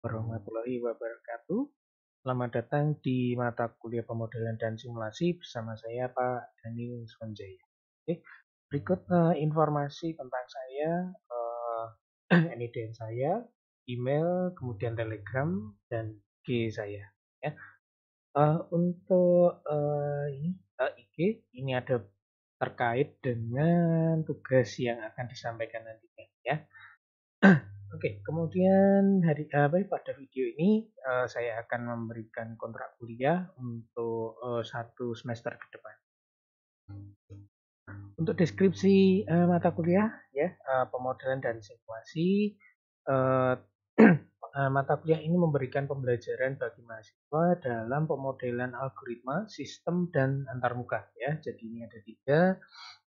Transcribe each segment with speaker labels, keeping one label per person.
Speaker 1: warahmatullahi wabarakatuh. Selamat datang di mata kuliah pemodelan dan simulasi bersama saya Pak Daniel Sonjaya. Oke, berikut informasi tentang saya, NIDN saya, email, kemudian Telegram dan IG saya. Ya, untuk IG ini ada terkait dengan tugas yang akan disampaikan nantinya. Ya. Oke, kemudian pada video ini saya akan memberikan kontrak kuliah untuk 1 semester ke depan. Untuk deskripsi mata kuliah, ya, pemodelan dan simulasi, eh, mata kuliah ini memberikan pembelajaran bagi mahasiswa dalam pemodelan algoritma, sistem, dan antarmuka. Ya, jadi ini ada 3,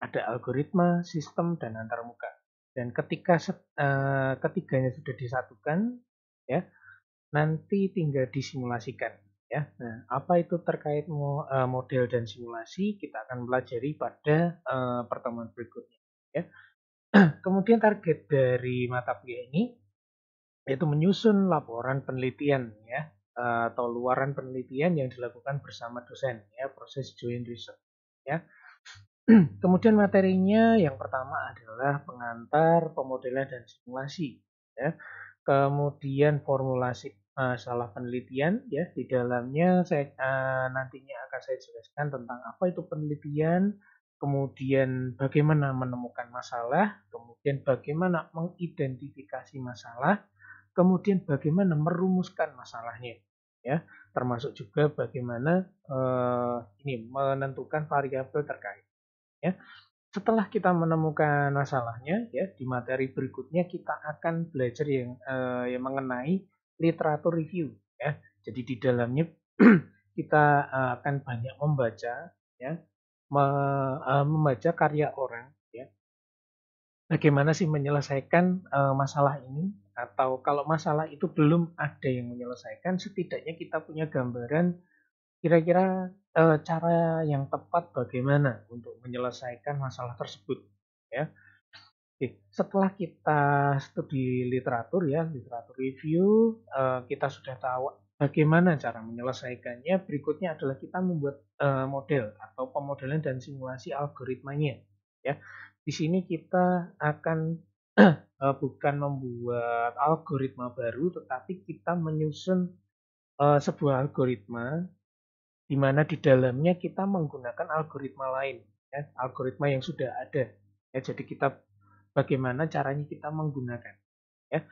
Speaker 1: ada algoritma, sistem, dan antarmuka. Dan ketika ketiganya sudah disatukan, ya, nanti tinggal disimulasikan. Ya, nah, apa itu terkait model dan simulasi kita akan pelajari pada pertemuan berikutnya. Ya. Kemudian target dari mata kuliah ini yaitu menyusun laporan penelitian, ya, atau luaran penelitian yang dilakukan bersama dosen, ya, proses joint research. Ya. Kemudian materinya yang pertama adalah pengantar, pemodelan, dan simulasi. Ya. Kemudian formulasi masalah penelitian, ya, di dalamnya saya nantinya akan saya jelaskan tentang apa itu penelitian, kemudian bagaimana menemukan masalah, kemudian bagaimana mengidentifikasi masalah, kemudian bagaimana merumuskan masalahnya, ya, termasuk juga bagaimana ini menentukan variabel terkait. Ya. Setelah kita menemukan masalahnya, ya, di materi berikutnya kita akan belajar yang mengenai literatur review, ya. Jadi di dalamnya kita akan banyak membaca, ya, membaca karya orang, ya. Bagaimana sih menyelesaikan masalah ini, atau kalau masalah itu belum ada yang menyelesaikan, setidaknya kita punya gambaran kira-kira cara yang tepat bagaimana untuk menyelesaikan masalah tersebut, ya. Oke, setelah kita studi literatur, ya, literatur review, kita sudah tahu bagaimana cara menyelesaikannya. Berikutnya adalah kita membuat model atau pemodelan dan simulasi algoritmanya, ya. Di sini kita akan bukan membuat algoritma baru, tetapi kita menyusun sebuah algoritma di mana di dalamnya kita menggunakan algoritma lain, ya, algoritma yang sudah ada. Ya, jadi kita bagaimana caranya kita menggunakan. Ya.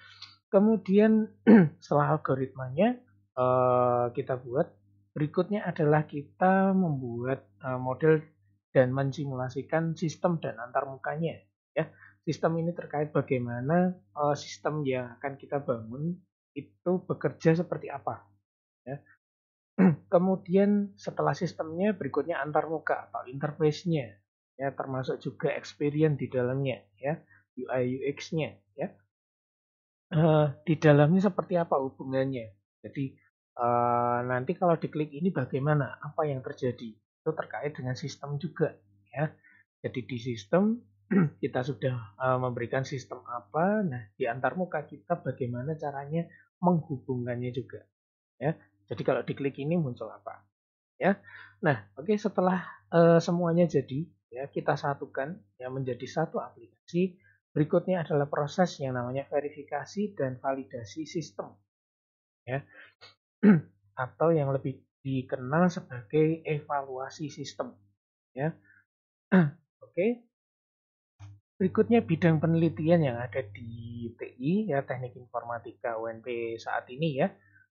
Speaker 1: Kemudian setelah algoritmanya kita buat, berikutnya adalah kita membuat model dan mensimulasikan sistem dan antarmukanya. Ya. Sistem ini terkait bagaimana sistem yang akan kita bangun itu bekerja seperti apa. Ya. Kemudian setelah sistemnya berikutnya antarmuka atau interface-nya, ya, termasuk juga experience di dalamnya, ya, UI UX-nya, ya. Di dalamnya seperti apa hubungannya. Jadi nanti kalau diklik ini bagaimana, apa yang terjadi, itu terkait dengan sistem juga, ya. Jadi di sistem kita sudah memberikan sistem apa, nah di antarmuka kita bagaimana caranya menghubungkannya juga, ya. Jadi kalau diklik ini muncul apa, ya. Nah, oke, setelah semuanya jadi, ya, kita satukan, ya, menjadi satu aplikasi. Berikutnya adalah proses yang namanya verifikasi dan validasi sistem, ya. Atau yang lebih dikenal sebagai evaluasi sistem, ya. Oke. Berikutnya bidang penelitian yang ada di TI, ya, Teknik Informatika UNP saat ini, ya.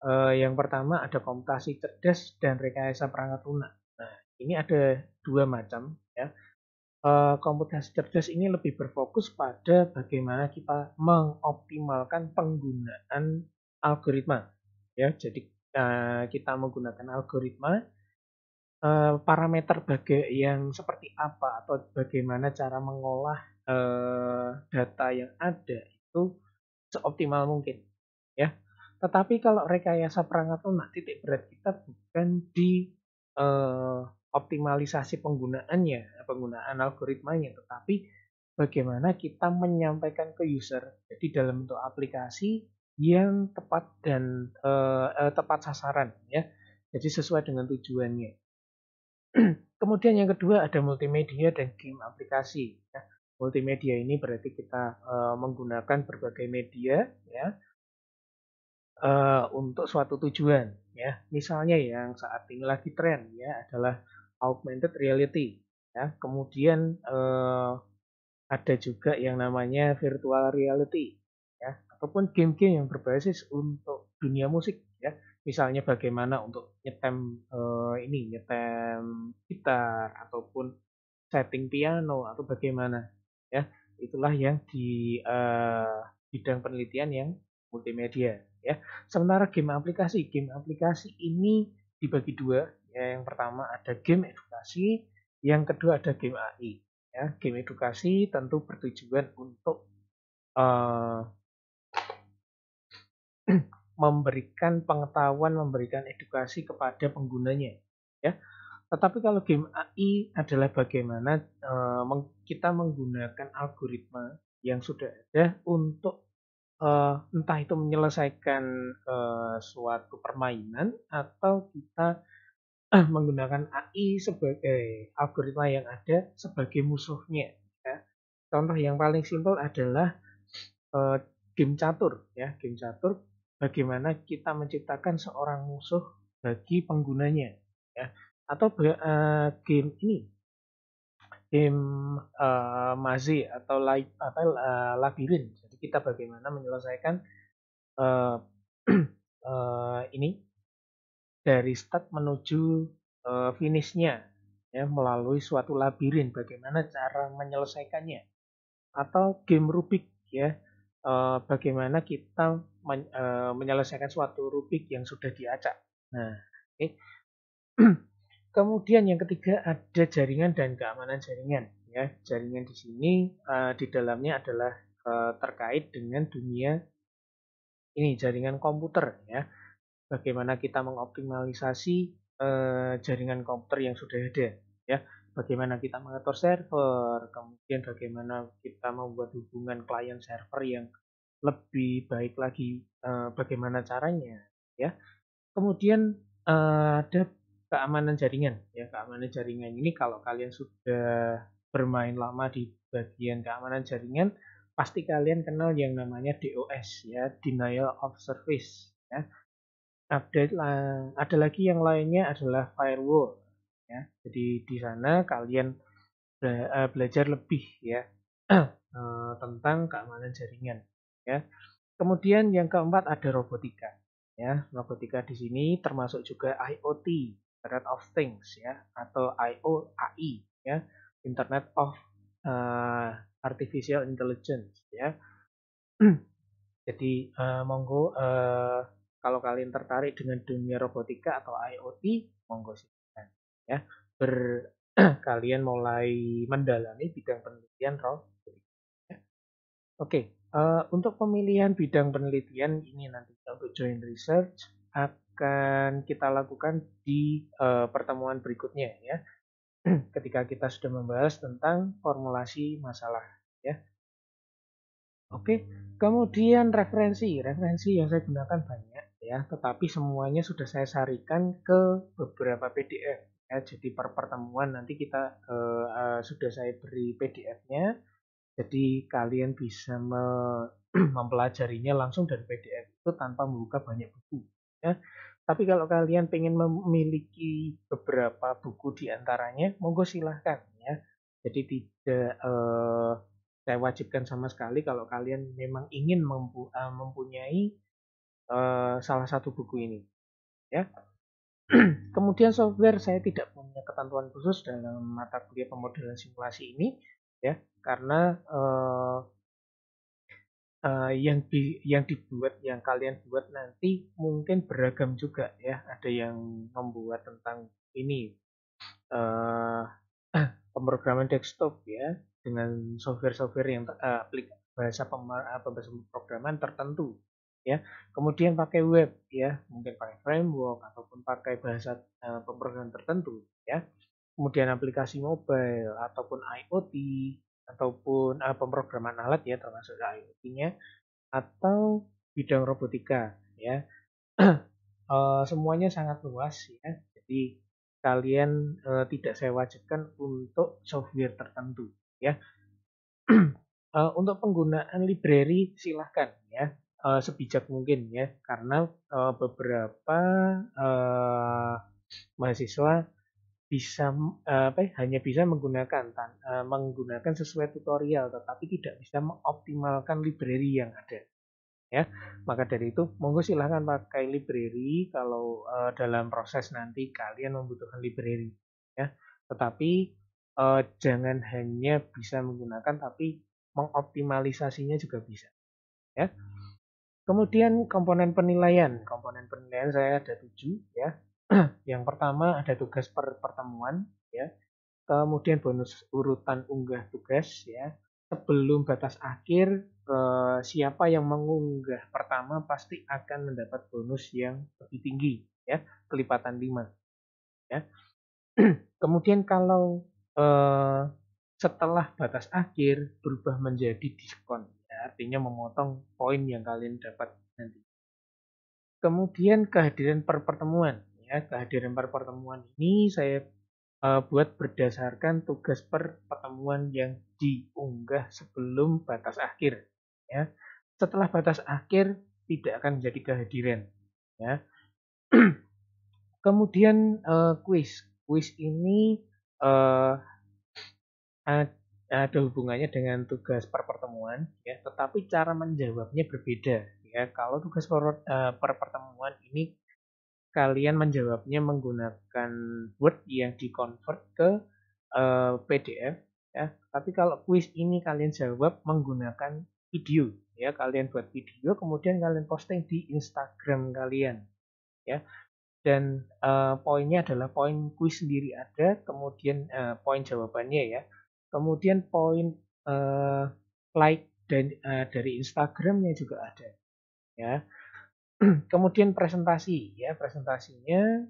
Speaker 1: Yang pertama ada komputasi cerdas dan rekayasa perangkat lunak. Nah, ini ada 2 macam, ya. Komputasi cerdas ini lebih berfokus pada bagaimana kita mengoptimalkan penggunaan algoritma, ya. Jadi kita menggunakan algoritma, parameter yang seperti apa atau bagaimana cara mengolah data yang ada itu seoptimal mungkin, ya. Tetapi kalau rekayasa perangkat lunak, titik berat kita bukan di optimalisasi penggunaan algoritmanya, tetapi bagaimana kita menyampaikan ke user. Jadi dalam bentuk aplikasi yang tepat dan tepat sasaran ya. Jadi sesuai dengan tujuannya. Kemudian yang kedua ada multimedia dan game aplikasi ya. Multimedia ini berarti kita menggunakan berbagai media ya untuk suatu tujuan ya. Misalnya yang saat ini lagi tren ya adalah augmented reality ya. Kemudian ada juga yang namanya virtual reality ya, ataupun game-game yang berbasis untuk dunia musik ya. Misalnya bagaimana untuk nyetem gitar ataupun setting piano atau bagaimana ya. Itulah yang di bidang penelitian yang multimedia ya. Sementara game aplikasi ini dibagi dua ya. Yang pertama ada game edukasi, yang kedua ada game AI ya. Game edukasi tentu bertujuan untuk uh, memberikan pengetahuan, memberikan edukasi kepada penggunanya ya. Tetapi kalau game AI adalah bagaimana kita menggunakan algoritma yang sudah ada untuk entah itu menyelesaikan suatu permainan atau kita menggunakan AI sebagai algoritma yang ada sebagai musuhnya ya. Contoh yang paling simpel adalah eh, game catur ya. Game catur bagaimana kita menciptakan seorang musuh bagi penggunanya ya. Atau game ini game maze atau labirin. Jadi kita bagaimana menyelesaikan uh, ini dari start menuju finishnya ya melalui suatu labirin. Bagaimana cara menyelesaikannya? Atau game Rubik ya. Bagaimana kita menyelesaikan suatu Rubik yang sudah diacak. Nah, okay. Kemudian yang ketiga ada jaringan dan keamanan jaringan ya. Jaringan di sini di dalamnya adalah terkait dengan dunia ini jaringan komputer ya. Bagaimana kita mengoptimalisasi jaringan komputer yang sudah ada ya. Bagaimana kita mengatur server, kemudian bagaimana kita membuat hubungan klien server yang lebih baik lagi, bagaimana caranya ya. Kemudian ada keamanan jaringan ya. Keamanan jaringan ini kalau kalian sudah bermain lama di bagian keamanan jaringan pasti kalian kenal yang namanya DOS ya, denial of service ya. Ada lagi yang lainnya adalah firewall ya. Jadi di sana kalian belajar lebih ya tentang keamanan jaringan ya. Kemudian yang keempat ada robotika. Ya, robotika di sini termasuk juga IoT, Internet of Things ya, atau AI ya, Internet of Artificial Intelligence ya. Jadi monggo kalau kalian tertarik dengan dunia robotika atau IoT, monggo silakan ya. Kalian mulai mendalami bidang penelitian robotika. Ya. Oke, untuk pemilihan bidang penelitian ini nanti untuk joint research akan kita lakukan di pertemuan berikutnya ya. Ketika kita sudah membahas tentang formulasi masalah ya. Oke, kemudian referensi. Referensi yang saya gunakan banyak ya, tetapi semuanya sudah saya sarikan ke beberapa PDF ya. Jadi per pertemuan nanti kita sudah saya beri PDF-nya. Jadi kalian bisa mempelajarinya langsung dari PDF itu tanpa membuka banyak buku ya. Tapi kalau kalian ingin memiliki beberapa buku di antaranya, monggo silahkan ya. Jadi tidak saya wajibkan sama sekali kalau kalian memang ingin mempunyai salah satu buku ini ya. Kemudian software saya tidak punya ketentuan khusus dalam mata kuliah pemodelan simulasi ini ya, karena yang dibuat, yang kalian buat nanti mungkin beragam juga ya. Ada yang membuat tentang ini uh, pemrograman desktop ya dengan software-software yang bahasa pemrograman tertentu ya. Kemudian pakai web ya, mungkin pakai framework ataupun pakai bahasa pemrograman tertentu ya. Kemudian aplikasi mobile ataupun IoT ataupun pemrograman alat ya termasuk IoT-nya atau bidang robotika ya. Semuanya sangat luas ya. Jadi kalian tidak saya wajibkan untuk software tertentu ya. Untuk penggunaan library silahkan ya, sebijak mungkin ya, karena beberapa mahasiswa bisa hanya bisa menggunakan sesuai tutorial, tetapi tidak bisa mengoptimalkan library yang ada ya. Maka dari itu monggo silahkan pakai library kalau dalam proses nanti kalian membutuhkan library ya. Tetapi jangan hanya bisa menggunakan, tapi mengoptimalisasinya juga bisa ya. Kemudian komponen penilaian saya ada 7 ya. Yang pertama ada tugas per pertemuan ya. Kemudian bonus urutan unggah tugas ya. Sebelum batas akhir, siapa yang mengunggah pertama pasti akan mendapat bonus yang lebih tinggi ya, kelipatan 5 ya. Kemudian kalau setelah batas akhir berubah menjadi diskon ya, artinya memotong poin yang kalian dapat nanti. Kemudian kehadiran per pertemuan ya, kehadiran per pertemuan ini saya buat berdasarkan tugas per pertemuan yang diunggah sebelum batas akhir ya. Setelah batas akhir tidak akan menjadi kehadiran ya. Kemudian kuis ini uh, ada hubungannya dengan tugas per pertemuan ya, tetapi cara menjawabnya berbeda ya. Kalau tugas per pertemuan ini kalian menjawabnya menggunakan Word yang dikonvert ke PDF ya. Tapi kalau kuis ini kalian jawab menggunakan video ya. Kalian buat video kemudian kalian posting di Instagram kalian ya. Dan poinnya adalah poin kuis sendiri ada, kemudian poin jawabannya ya. Kemudian poin like dan dari Instagramnya juga ada ya. Kemudian presentasi ya, presentasinya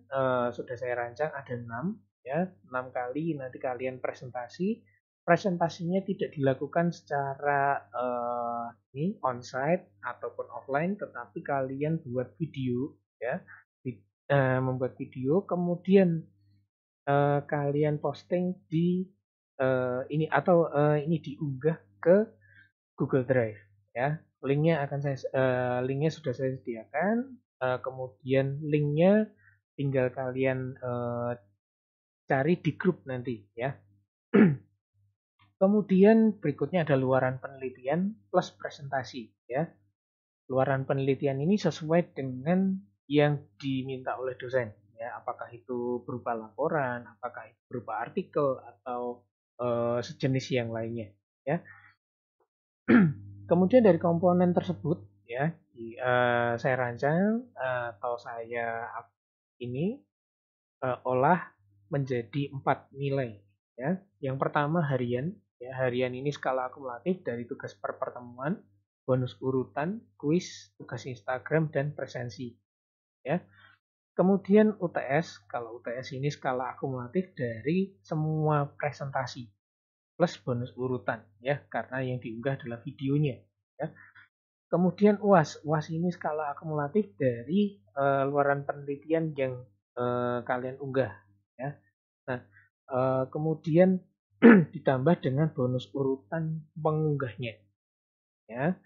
Speaker 1: sudah saya rancang ada 6 ya, 6 kali nanti kalian presentasi. Presentasinya tidak dilakukan secara ini onsite ataupun offline, tetapi kalian buat video ya, membuat video kemudian kalian posting di ini atau ini diunggah ke Google Drive ya. Linknya sudah saya sediakan. Kemudian linknya tinggal kalian cari di grup nanti ya. Kemudian berikutnya ada luaran penelitian plus presentasi ya. Luaran penelitian ini sesuai dengan yang diminta oleh dosen ya. Apakah itu berupa laporan, apakah itu berupa artikel atau sejenis yang lainnya ya. Kemudian dari komponen tersebut ya, saya rancang atau saya ini olah menjadi 4 nilai ya. Yang pertama harian ya, harian ini skala akumulatif dari tugas per pertemuan, bonus urutan, kuis, tugas Instagram dan presensi ya. Kemudian UTS, kalau UTS ini skala akumulatif dari semua presentasi plus bonus urutan ya, karena yang diunggah adalah videonya ya. Kemudian UAS, UAS ini skala akumulatif dari luaran penelitian yang kalian unggah ya. Nah, kemudian ditambah dengan bonus urutan pengunggahnya ya.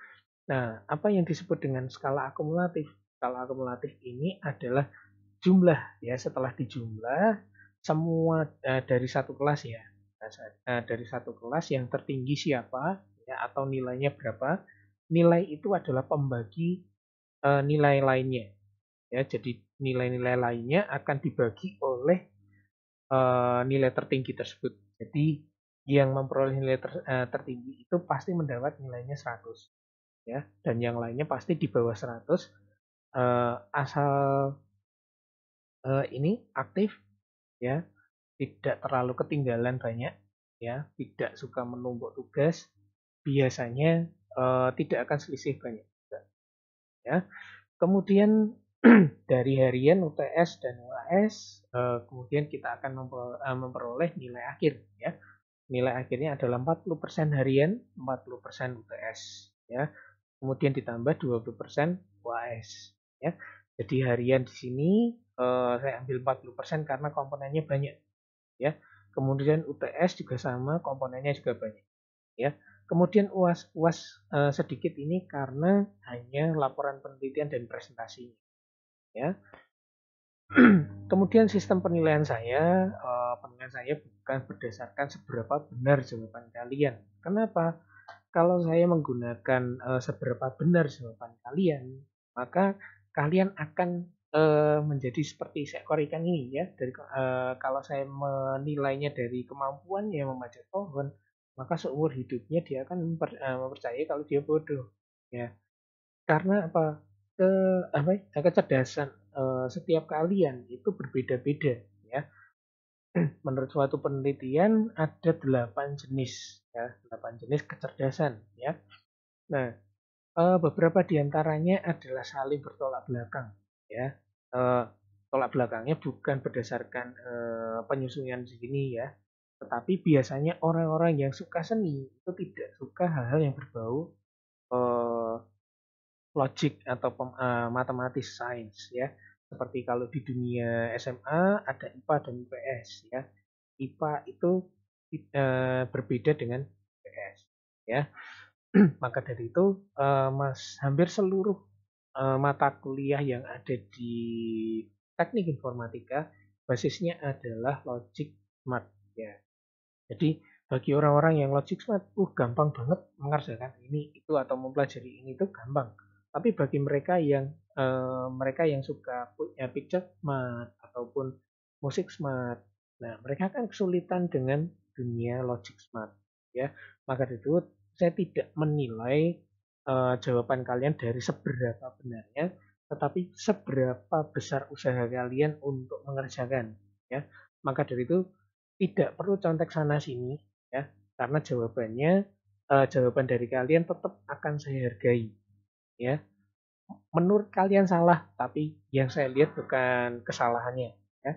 Speaker 1: Nah, apa yang disebut dengan skala akumulatif? Skala akumulatif ini adalah jumlah ya, setelah dijumlah semua dari satu kelas ya. Dari satu kelas yang tertinggi siapa ya, atau nilainya berapa. Nilai itu adalah pembagi nilai lainnya ya. Jadi nilai-nilai lainnya akan dibagi oleh nilai tertinggi tersebut. Jadi yang memperoleh nilai tertinggi itu pasti mendapat nilainya 100 ya, dan yang lainnya pasti di bawah 100 asal ini aktif ya, tidak terlalu ketinggalan banyak ya, tidak suka menumpuk tugas, biasanya tidak akan selisih banyak ya. Kemudian dari harian UTS dan UAS kemudian kita akan memperoleh nilai akhir ya. Nilai akhirnya adalah 40% harian, 40% UTS ya. kemudian ditambah 20% UAS ya. Jadi harian di sini saya ambil 40% karena komponennya banyak ya. Kemudian UTS juga sama, komponennya juga banyak ya. Kemudian UAS sedikit ini karena hanya laporan penelitian dan presentasinya ya. Kemudian sistem penilaian saya bukan berdasarkan seberapa benar jawaban kalian. Kenapa? Kalau saya menggunakan seberapa benar jawaban kalian, maka kalian akan menjadi seperti seekor ikan ini ya. Kalau saya menilainya dari kemampuannya memanjat pohon, maka seumur hidupnya dia akan mempercayai kalau dia bodoh. Ya, karena apa? Ke apa ya, kecerdasan setiap kalian itu berbeda-beda ya. Menurut suatu penelitian ada 8 jenis ya, 8 jenis kecerdasan ya. Nah, beberapa di antaranya adalah saling bertolak belakang ya. Eh, Tolak belakangnya bukan berdasarkan penyusunan segini ya, tetapi biasanya orang-orang yang suka seni itu tidak suka hal-hal yang berbau eh, logic atau matematis sains ya. Seperti kalau di dunia SMA ada IPA dan IPS ya. IPA itu berbeda dengan IPS ya. Maka dari itu hampir seluruh mata kuliah yang ada di teknik informatika basisnya adalah logic smart ya. Jadi bagi orang-orang yang logic smart, gampang banget mengerjakan ini itu atau mempelajari ini itu gampang. Tapi bagi mereka yang suka picture smart ataupun musik smart, nah mereka kan kesulitan dengan dunia logic smart ya. Maka itu saya tidak menilai jawaban kalian dari seberapa benarnya, tetapi seberapa besar usaha kalian untuk mengerjakan ya. Maka dari itu tidak perlu contek sana sini ya, karena jawaban dari kalian tetap akan saya hargai ya. Menurut kalian salah, tapi yang saya lihat bukan kesalahannya ya.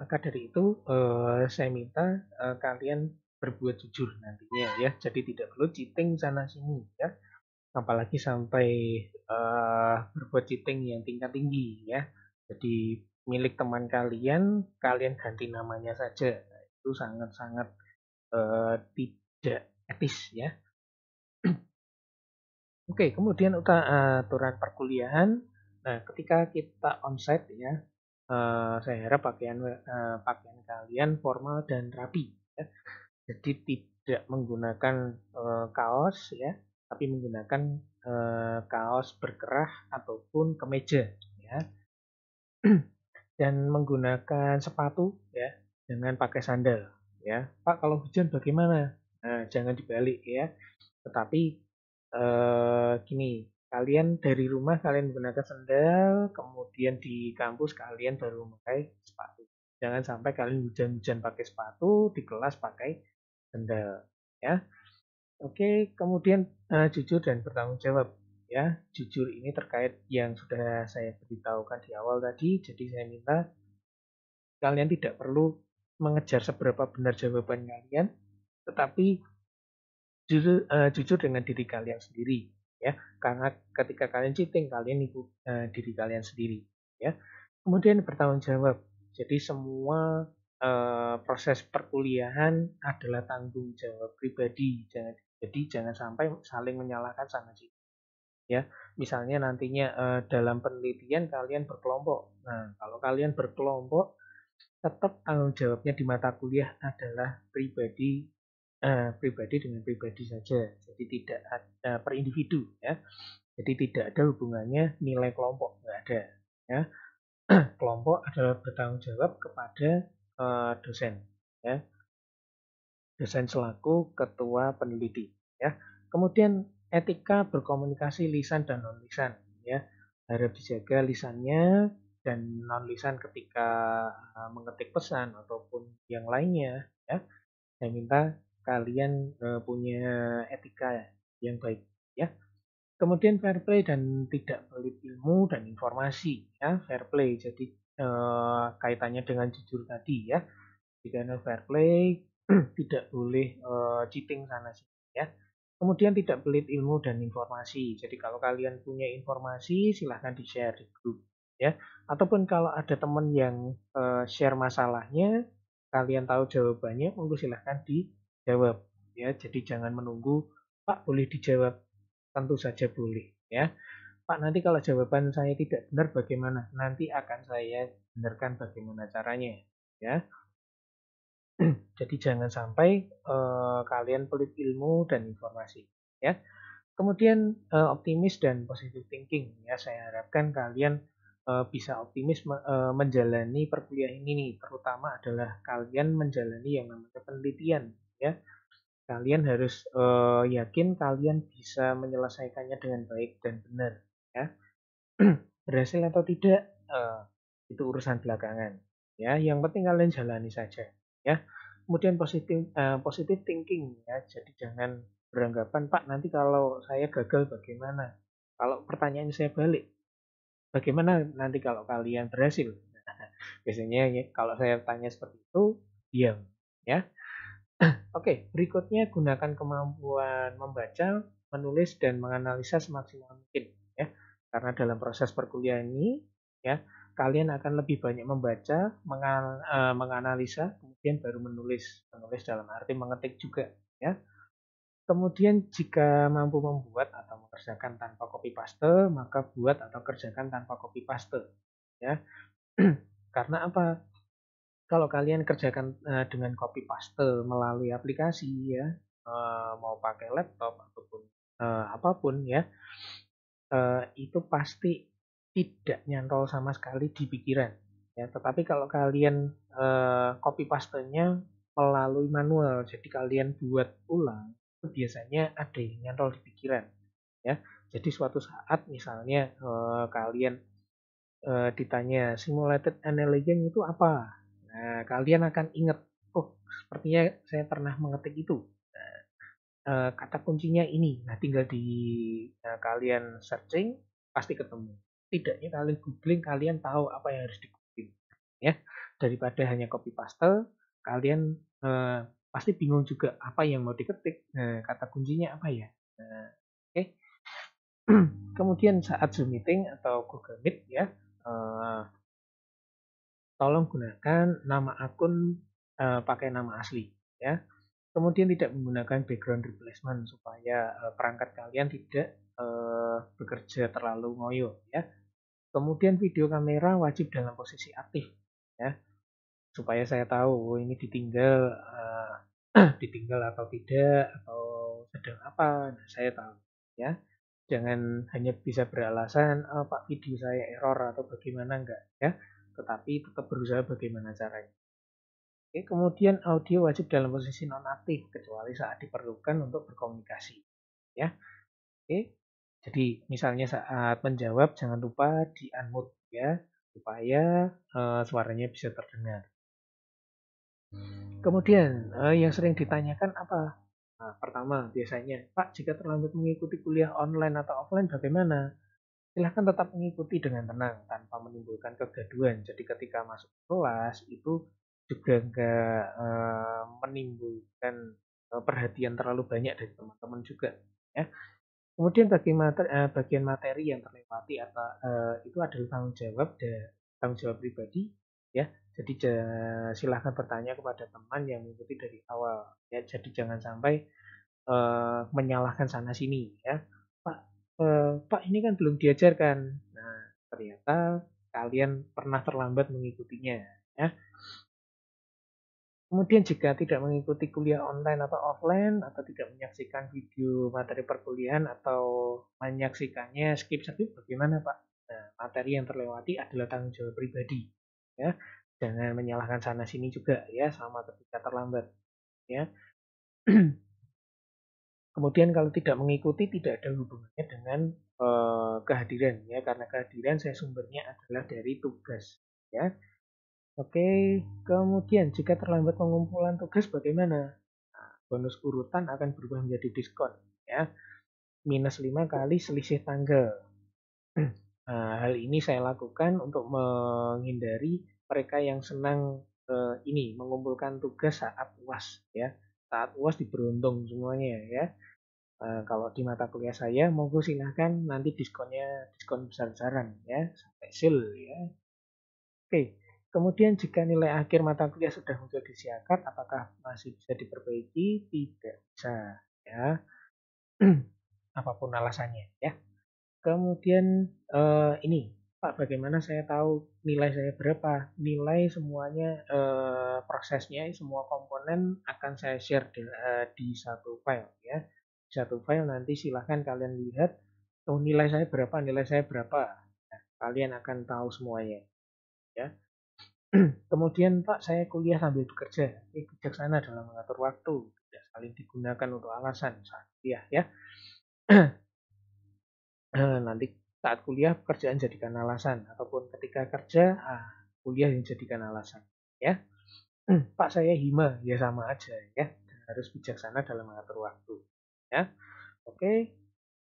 Speaker 1: Maka dari itu saya minta kalian berbuat jujur nantinya ya. Jadi tidak perlu cheating sana sini ya. Apalagi sampai berbuat cheating yang tingkat tinggi ya. Jadi milik teman kalian, kalian ganti namanya saja. Nah, itu sangat-sangat tidak etis ya. Oke, kemudian aturan perkuliahan. Nah, ketika kita onsite ya, saya harap pakaian kalian formal dan rapi ya. Jadi tidak menggunakan kaos ya, tapi menggunakan kaos berkerah ataupun kemeja ya. Dan menggunakan sepatu ya, jangan pakai sandal ya. Pak, kalau hujan bagaimana? Nah, jangan dibalik ya. Tetapi gini, kalian dari rumah kalian menggunakan sandal, kemudian di kampus kalian baru memakai sepatu. Jangan sampai kalian hujan-hujan pakai sepatu, di kelas pakai sandal ya. Oke, kemudian jujur dan bertanggung jawab ya. Jujur ini terkait yang sudah saya beritahukan di awal tadi. Jadi saya minta kalian tidak perlu mengejar seberapa benar jawaban kalian, tetapi jujur dengan diri kalian sendiri ya. Karena ketika kalian cheating, kalian nipu diri kalian sendiri ya. Kemudian bertanggung jawab. Jadi semua proses perkuliahan adalah tanggung jawab pribadi. Jadi jangan sampai saling menyalahkan sana sini ya. Misalnya nantinya dalam penelitian kalian berkelompok. Nah, kalau kalian berkelompok, tetap tanggung jawabnya di mata kuliah adalah pribadi dengan pribadi saja. Jadi tidak ada per individu ya. Jadi tidak ada hubungannya nilai kelompok, nggak ada ya. Kelompok adalah bertanggung jawab kepada dosen ya. Dosen selaku ketua peneliti ya. Kemudian etika berkomunikasi lisan dan non lisan ya. Harap dijaga lisannya dan non lisan ketika mengetik pesan ataupun yang lainnya ya. Saya minta kalian punya etika yang baik ya. Kemudian fair play dan tidak pelit ilmu dan informasi ya. Fair play jadi kaitannya dengan jujur tadi ya. Jika fair play tidak boleh cheating sana sini ya. Kemudian tidak pelit ilmu dan informasi. Jadi kalau kalian punya informasi silahkan di-share di grup ya. Ataupun kalau ada teman yang share masalahnya, kalian tahu jawabannya, monggo silahkan dijawab ya. Jadi jangan menunggu, Pak boleh dijawab, tentu saja boleh ya. Pak nanti kalau jawaban saya tidak benar bagaimana? Nanti akan saya benarkan bagaimana caranya ya. Jadi jangan sampai kalian pelit ilmu dan informasi ya. Kemudian optimis dan positive thinking ya. Saya harapkan kalian bisa optimis menjalani perkuliahan ini, terutama adalah kalian menjalani yang namanya penelitian ya. Kalian harus yakin kalian bisa menyelesaikannya dengan baik dan benar ya. Berhasil atau tidak itu urusan belakangan ya. Yang penting kalian jalani saja ya. Kemudian positive thinking ya. Jadi jangan beranggapan, Pak nanti kalau saya gagal bagaimana, kalau pertanyaan saya balik bagaimana nanti kalau kalian berhasil. Biasanya ya, kalau saya tanya seperti itu diam ya. Oke, berikutnya gunakan kemampuan membaca, menulis, dan menganalisa semaksimal mungkin ya. Karena dalam proses perkuliahan ini ya, kalian akan lebih banyak membaca, menganalisa, kemudian baru menulis. Menulis dalam arti mengetik juga ya. Kemudian jika mampu membuat atau mengerjakan tanpa copy paste, maka buat atau kerjakan tanpa copy paste ya. Karena apa? Kalau kalian kerjakan dengan copy paste melalui aplikasi ya, mau pakai laptop ataupun apapun ya, itu pasti tidak nyantol sama sekali di pikiran. Ya, tetapi kalau kalian copy pastenya melalui manual, jadi kalian buat ulang, itu biasanya ada yang nyantol di pikiran. Ya, jadi suatu saat misalnya kalian ditanya simulated annealing itu apa? Nah, kalian akan ingat, oh, sepertinya saya pernah mengetik itu. Nah, kata kuncinya ini. Nah, tinggal di kalian searching, pasti ketemu. Tidaknya kalian googling, kalian tahu apa yang harus di googling. Ya, daripada hanya copy paste, kalian pasti bingung juga apa yang mau diketik. Nah, kata kuncinya apa ya? Nah, oke. Okay. Kemudian saat Zoom meeting atau Google Meet ya, tolong gunakan nama akun pakai nama asli ya. Kemudian tidak menggunakan background replacement supaya perangkat kalian tidak bekerja terlalu ngoyo ya. Kemudian video kamera wajib dalam posisi aktif ya, supaya saya tahu oh, ini ditinggal ditinggal atau tidak atau sedang apa, nah, saya tahu ya. Jangan hanya bisa beralasan oh, Pak video saya error atau bagaimana enggak ya, tetapi tetap berusaha bagaimana caranya. Oke, kemudian audio wajib dalam posisi nonaktif kecuali saat diperlukan untuk berkomunikasi. Ya, oke. Jadi misalnya saat menjawab jangan lupa di unmute ya supaya suaranya bisa terdengar. Kemudian yang sering ditanyakan apa? Nah, pertama biasanya, Pak jika terlambat mengikuti kuliah online atau offline bagaimana? Silahkan tetap mengikuti dengan tenang tanpa menimbulkan kegaduhan. Jadi ketika masuk kelas itu juga nggak menimbulkan perhatian terlalu banyak dari teman-teman juga. Ya. Kemudian bagian materi yang terlewati atau itu adalah tanggung jawab pribadi. Ya. Jadi silahkan bertanya kepada teman yang mengikuti dari awal. Ya. Jadi jangan sampai menyalahkan sana sini. Ya. Pak Pak ini kan belum diajarkan. Nah, ternyata kalian pernah terlambat mengikutinya. Ya. Kemudian jika tidak mengikuti kuliah online atau offline atau tidak menyaksikan video materi perkuliahan atau menyaksikannya skip-skip bagaimana Pak? Nah, materi yang terlewati adalah tanggung jawab pribadi. Ya. Jangan menyalahkan sana sini juga ya sama ketika terlambat. Ya. Kemudian kalau tidak mengikuti tidak ada hubungannya dengan kehadiran ya, karena kehadiran saya sumbernya adalah dari tugas ya. Oke, kemudian jika terlambat pengumpulan tugas bagaimana? Nah, bonus urutan akan berubah menjadi diskon ya. -5 kali selisih tanggal. Nah, hal ini saya lakukan untuk menghindari mereka yang senang ini mengumpulkan tugas saat UAS ya. Saat UAS diberuntung semuanya ya. Kalau di mata kuliah saya, monggo silahkan nanti diskon besar-besaran ya, sampai sale ya. Oke, kemudian jika nilai akhir mata kuliah sudah muncul di siakat, apakah masih bisa diperbaiki? Tidak bisa ya, apapun alasannya ya. Kemudian ini, Pak, bagaimana saya tahu nilai saya berapa? Nilai semuanya, prosesnya, semua komponen akan saya share di satu file ya. Di satu file nanti silahkan kalian lihat, oh nilai saya berapa, nilai saya berapa. Nah, kalian akan tahu semuanya ya. Kemudian Pak, saya kuliah sambil bekerja. Ini bijaksana dalam mengatur waktu, tidak saling digunakan untuk alasan saat kuliah ya. Nanti saat kuliah pekerjaan jadikan alasan ataupun ketika kerja kuliah yang jadikan alasan ya. Pak, saya hima ya, sama aja ya, harus bijaksana dalam mengatur waktu ya. Oke,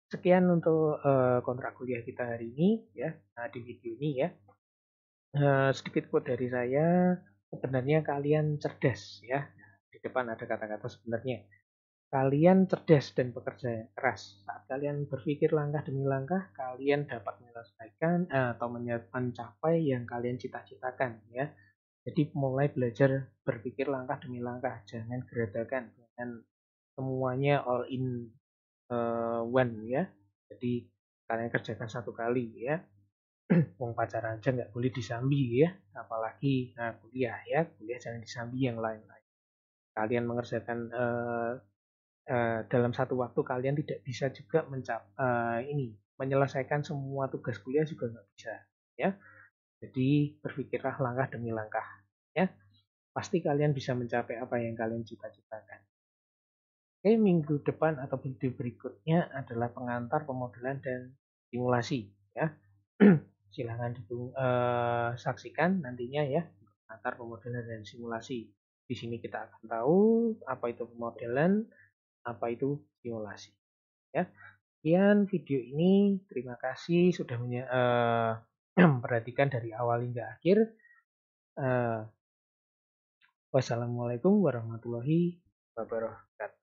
Speaker 1: sekian untuk kontrak kuliah kita hari ini ya. Nah, di video ini ya, sedikit quote dari saya. Sebenarnya kalian cerdas ya. Di depan ada kata-kata sebenarnya. Kalian cerdas dan bekerja keras. Saat kalian berpikir langkah demi langkah, kalian dapat menyelesaikan atau mencapai yang kalian cita-citakan ya. Jadi mulai belajar berpikir langkah demi langkah, jangan geradakan, jangan semuanya all in one ya. Jadi kalian kerjakan satu kali ya. Wong pacaran aja nggak boleh disambi ya, apalagi kuliah ya, kuliah jangan disambi yang lain-lain. Kalian mengerjakan dalam satu waktu, kalian tidak bisa juga menyelesaikan semua tugas kuliah juga nggak bisa ya. Jadi berpikirlah langkah demi langkah ya. Pasti kalian bisa mencapai apa yang kalian cita-citakan. Oke, minggu depan atau video berikutnya adalah pengantar, pemodelan, dan simulasi ya. Silahkan saksikan nantinya ya, pengantar, pemodelan, dan simulasi. Di sini kita akan tahu apa itu pemodelan, apa itu simulasi ya. Sekian video ini, terima kasih sudah memperhatikan dari awal hingga akhir. Wassalamualaikum warahmatullahi wabarakatuh.